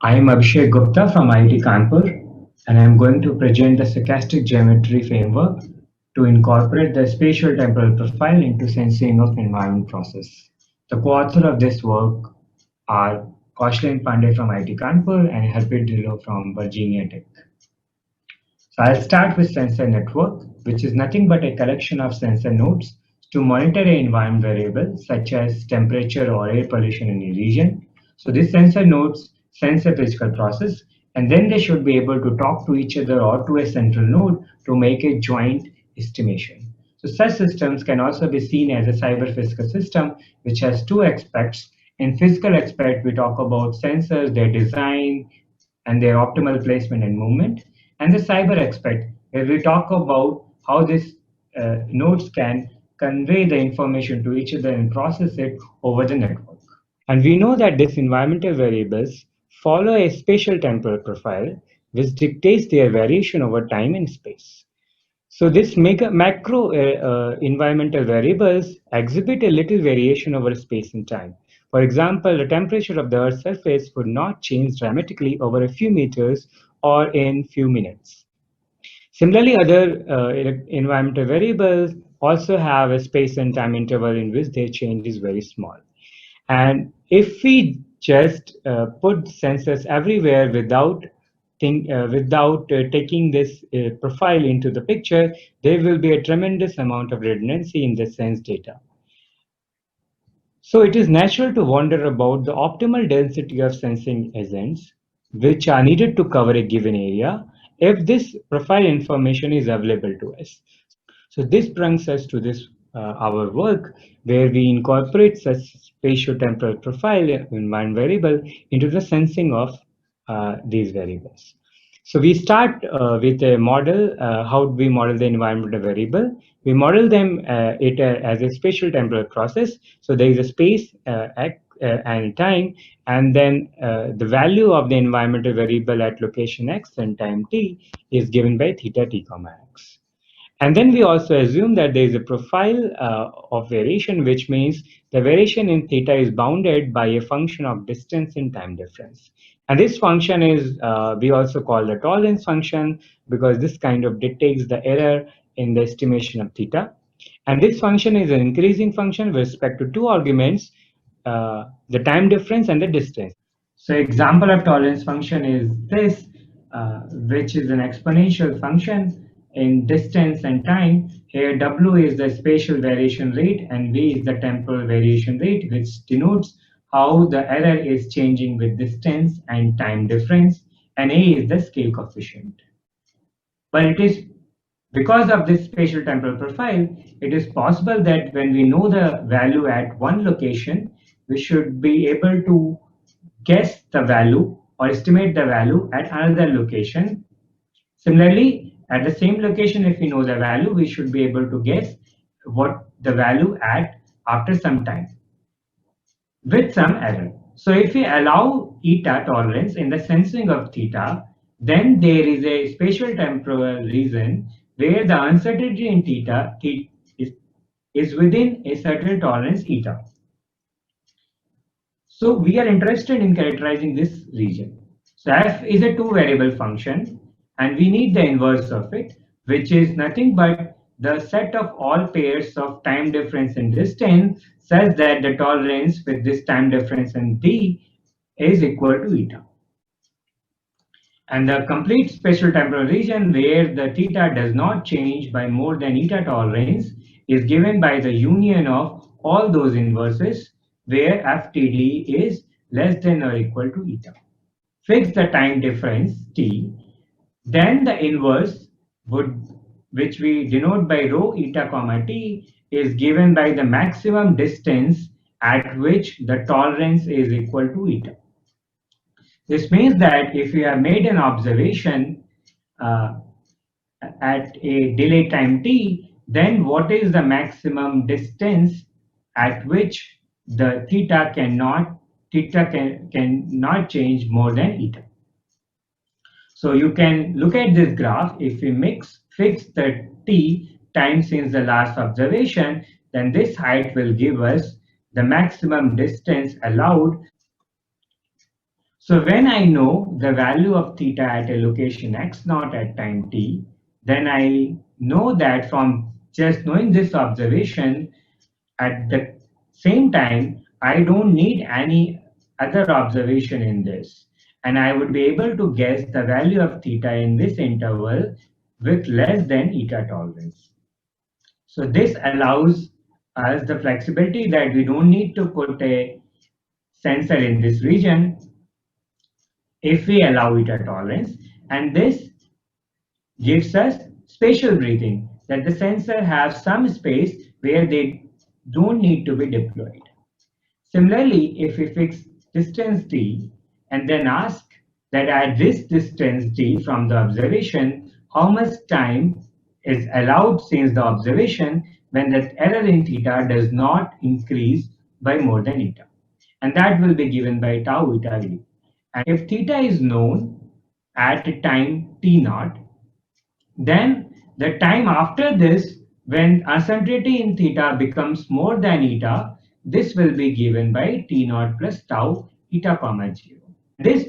I am Abhishek Gupta from IIT Kanpur, and I am going to present the stochastic geometry framework to incorporate the spatial temporal profile into sensing of environment process. The co-author of this work are Kaushalin Pandey from IIT Kanpur and Harpreet Dhillon from Virginia Tech. So I'll start with sensor network, which is nothing but a collection of sensor nodes to monitor an environment variable such as temperature or air pollution in a region. So these sensor nodes sense a physical process, and then they should be able to talk to each other or to a central node to make a joint estimation. So such systems can also be seen as a cyber physical system, which has two aspects. In physical aspect, we talk about sensors, their design, and their optimal placement and movement. And the cyber aspect, where we talk about how these nodes can convey the information to each other and process it over the network. And we know that these environmental variables follow a spatial temporal profile, which dictates their variation over time and space. So this macro environmental variables exhibit a little variation over space and time. For example, the temperature of the Earth's surface would not change dramatically over a few meters or in few minutes. Similarly, other environmental variables also have a space and time interval in which their change is very small. And if we just put sensors everywhere without taking this profile into the picture, there will be a tremendous amount of redundancy in the sense data. So it is natural to wonder about the optimal density of sensing agents which are needed to cover a given area if this profile information is available to us. So this brings us to this our work where we incorporate such spatio-temporal profile environment variable into the sensing of these variables. So we start with a model. How do we model the environmental variable? We model them as a spatial temporal process. So there is a space and time, and then the value of the environmental variable at location x and time t is given by theta t comma x. And then we also assume that there is a profile of variation, which means the variation in theta is bounded by a function of distance and time difference. And this function is, we also call the tolerance function because this kind of detects the error in the estimation of theta. And this function is an increasing function with respect to two arguments, the time difference and the distance. So example of tolerance function is this, which is an exponential function in distance and time. Here W is the spatial variation rate and V is the temporal variation rate, which denotes how the error is changing with distance and time difference, and A is the scale coefficient. But it is because of this spatial temporal profile, it is possible that when we know the value at one location, we should be able to guess the value or estimate the value at another location. Similarly, at the same location, if we know the value, we should be able to guess what the value at after some time with some error. So if we allow eta tolerance in the sensing of theta, then there is a spatial temporal region where the uncertainty in theta is within a certain tolerance eta. So we are interested in characterizing this region. So f is a two variable function and we need the inverse of it, which is nothing but the set of all pairs of time difference and distance such that the tolerance with this time difference and d is equal to eta. And the complete spatial temporal region where the theta does not change by more than eta tolerance is given by the union of all those inverses where ftd is less than or equal to eta. Fix the time difference t, then the inverse would, which we denote by rho eta comma t, is given by the maximum distance at which the tolerance is equal to eta. This means that if you have made an observation uh, at a delay time t, then what is the maximum distance at which the theta cannot change more than eta. So you can look at this graph. If we fix the t time since the last observation, then this height will give us the maximum distance allowed. So when I know the value of theta at a location x naught at time t, then I know that from just knowing this observation at the same time, I don't need any other observation in this. And I would be able to guess the value of theta in this interval with less than eta tolerance. So this allows us the flexibility that we don't need to put a sensor in this region if we allow eta tolerance. And this gives us spatial breathing, that the sensor has some space where they don't need to be deployed. Similarly, if we fix distance d and then ask that at this distance d from the observation, how much time is allowed since the observation when the error in theta does not increase by more than eta. And that will be given by tau eta d. And if theta is known at time t naught, then the time after this, when uncertainty in theta becomes more than eta, this will be given by t naught plus tau eta comma 0. This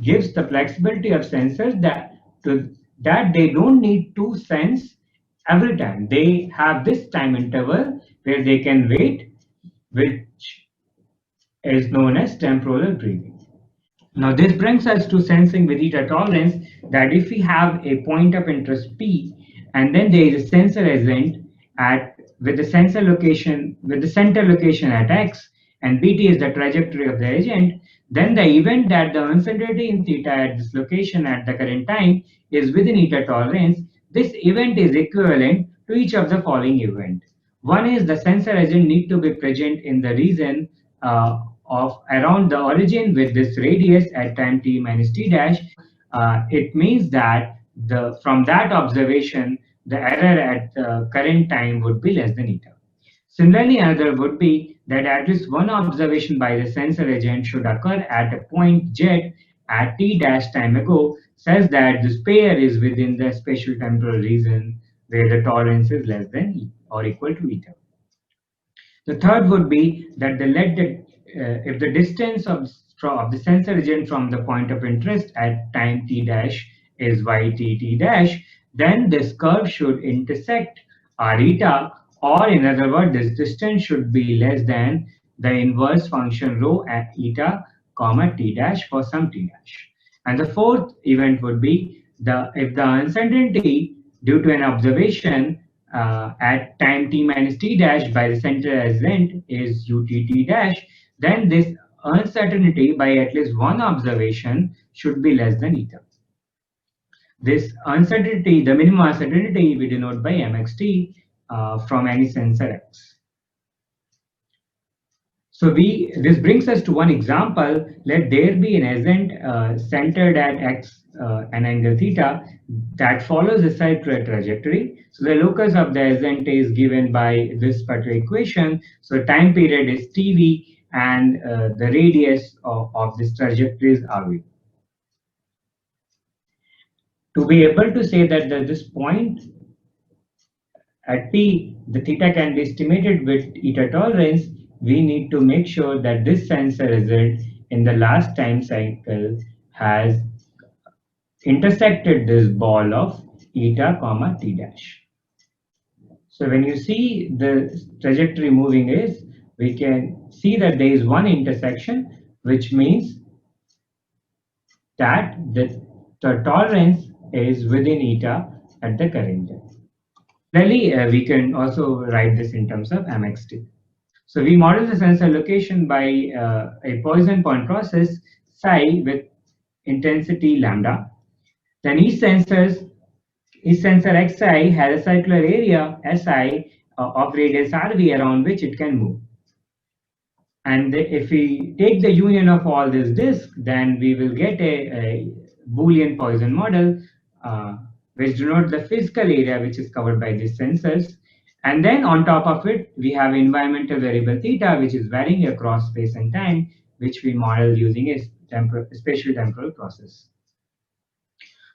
gives the flexibility of sensors that they don't need to sense every time. They have this time interval where they can wait, which is known as temporal breathing. Now this brings us to sensing with eta tolerance, that if we have a point of interest P and then there is a sensor agent with the center location at X and Bt is the trajectory of the agent, then the event that the uncertainty in theta at this location at the current time is within eta tolerance, this event is equivalent to each of the following event. One is the sensor agent need to be present in the region of around the origin with this radius at time t minus t dash. It means that from that observation, the error at the current time would be less than eta. Similarly, another would be that at least one observation by the sensor agent should occur at a point z at t dash time ago, such that this pair is within the spatial temporal region where the tolerance is less than or equal to eta. The third would be that if the distance of the sensor agent from the point of interest at time t dash is ytt dash, then this curve should intersect r eta, or in other words, this distance should be less than the inverse function rho at eta comma t dash for some t dash. And the fourth event would be if the uncertainty due to an observation at time t minus t dash by the center agent is utt dash, then this uncertainty by at least one observation should be less than eta. This uncertainty, the minimum uncertainty, we denote by mxt from any sensor x. So this brings us to one example. Let there be an agent centered at x an angle theta that follows a circular trajectory. So the locus of the agent is given by this particular equation. So time period is tv and the radius of this trajectory is rv. To be able to say that this point at p, the theta can be estimated with eta tolerance, we need to make sure that this sensor agent in the last time cycle has intersected this ball of eta comma t dash. So when you see the trajectory moving we can see that there is one intersection, which means that the tolerance is within eta at the current time. Clearly, we can also write this in terms of mxt. So we model the sensor location by a Poisson point process psi with intensity lambda. Then each sensor xi has a circular area si of radius rv around which it can move. And if we take the union of all this disk, then we will get a Boolean Poisson model which denotes the physical area which is covered by these sensors. And then on top of it, we have environmental variable theta, which is varying across space and time, which we model using a spatial temporal process.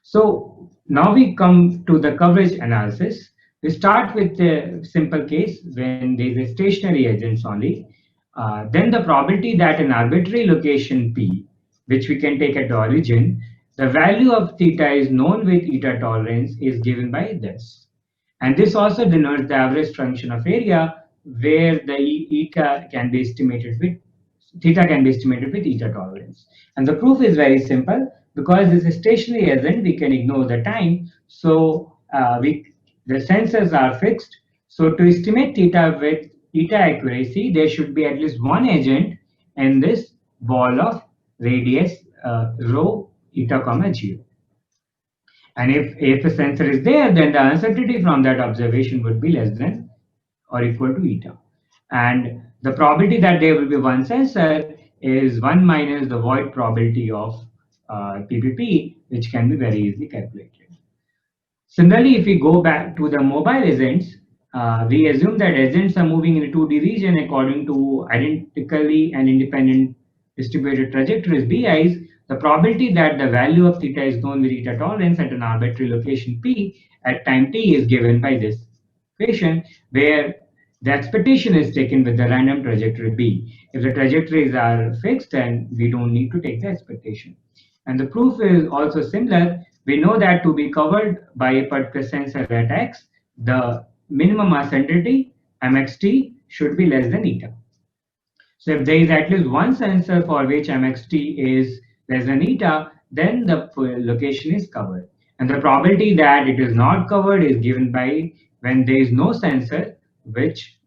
So now we come to the coverage analysis. We start with the simple case when there is a stationary agents only. Then the probability that an arbitrary location P which we can take at the origin, the value of theta is known with eta tolerance is given by this. And this also denotes the average function of area where the eta can be estimated with theta can be estimated with eta tolerance. And the proof is very simple. Because this is stationary agent, we can ignore the time. So the sensors are fixed. So to estimate theta with eta accuracy, there should be at least one agent in this ball of radius rho eta comma 0. And if a sensor is there, then the uncertainty from that observation would be less than or equal to eta. And the probability that there will be one sensor is 1 minus the void probability of PPP, which can be very easily calculated. Similarly, if we go back to the mobile agents, we assume that agents are moving in a 2D region according to identically and independent distributed trajectories BIs. The probability that the value of theta is known with eta tolerance at an arbitrary location P at time t is given by this equation, where the expectation is taken with the random trajectory B. If the trajectories are fixed, then we don't need to take the expectation. And the proof is also similar. We know that to be covered by a particular sensor at X, the minimum uncertainty mxt should be less than eta. So if there is at least one sensor for which mxt is less than eta, then the location is covered. And the probability that it is not covered is given by when there is no sensor which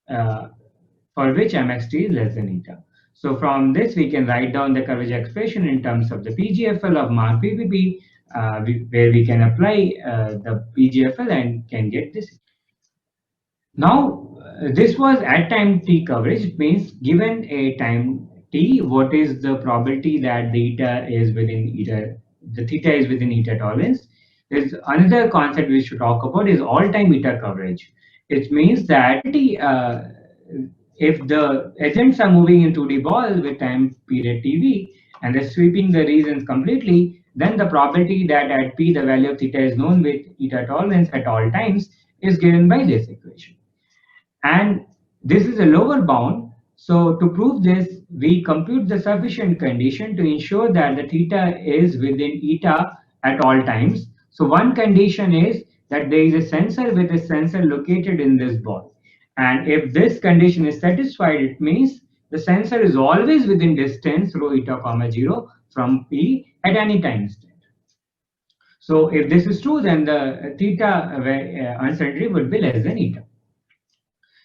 for which mxt is less than eta. So from this, we can write down the coverage expression in terms of the PGFL of mark PPP, where we can apply the PGFL and can get this. Now, this was at time t coverage. It means given a time t, what is the probability that the eta is within eta, the theta is within eta tolerance. There's another concept we should talk about is all-time eta coverage. It means that if the agents are moving in 2D ball with time period TV and they're sweeping the regions completely, then the probability that at P the value of theta is known with eta tolerance at all times is given by this equation. And this is a lower bound. So to prove this, we compute the sufficient condition to ensure that the theta is within eta at all times. So one condition is that there is a sensor with a sensor located in this ball. And if this condition is satisfied, it means the sensor is always within distance rho eta comma 0 from P at any time instant. So if this is true, then the theta uncertainty would be less than eta.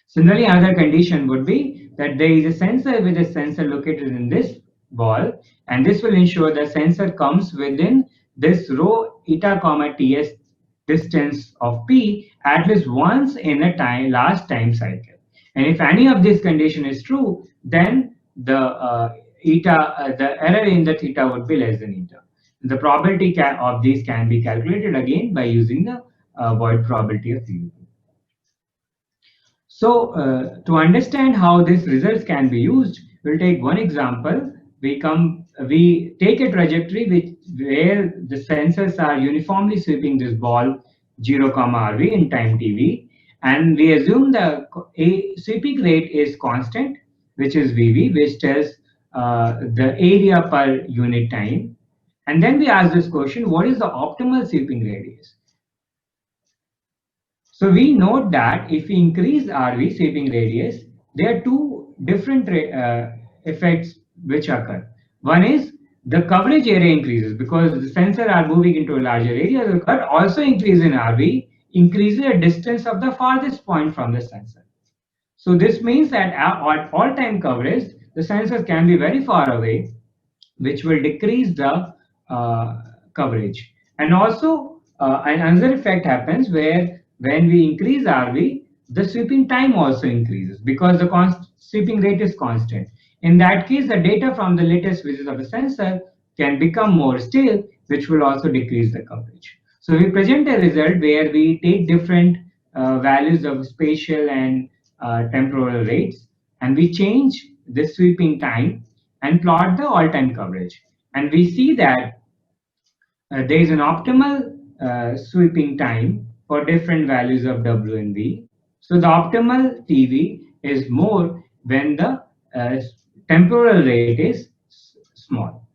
Similarly, another condition would be that there is a sensor with a sensor located in this ball, and this will ensure the sensor comes within this rho eta comma ts distance of P at least once in a last time cycle. And if any of this condition is true, then the the error in the theta would be less than eta. The probability of these can be calculated again by using the void probability of PVP. So to understand how these results can be used, we'll take one example. We take a trajectory where the sensors are uniformly sweeping this ball 0, RV in time TV, and we assume the sweeping rate is constant, which is VV, which tells the area per unit time. And then we ask this question, what is the optimal sweeping radius? So we note that if we increase RV sweeping radius, there are two different effects which occur. One is the coverage area increases because the sensors are moving into a larger area, but also increase in RV increases the distance of the farthest point from the sensor. So this means that at all time coverage, the sensors can be very far away, which will decrease the coverage. And also another effect happens where when we increase RV, the sweeping time also increases because the sweeping rate is constant. In that case, the data from the latest visits of a sensor can become more stale, which will also decrease the coverage. So we present a result where we take different values of spatial and temporal rates, and we change the sweeping time and plot the all-time coverage. And we see that there is an optimal sweeping time for different values of W and V. So the optimal TV is more when the temporal rate is small.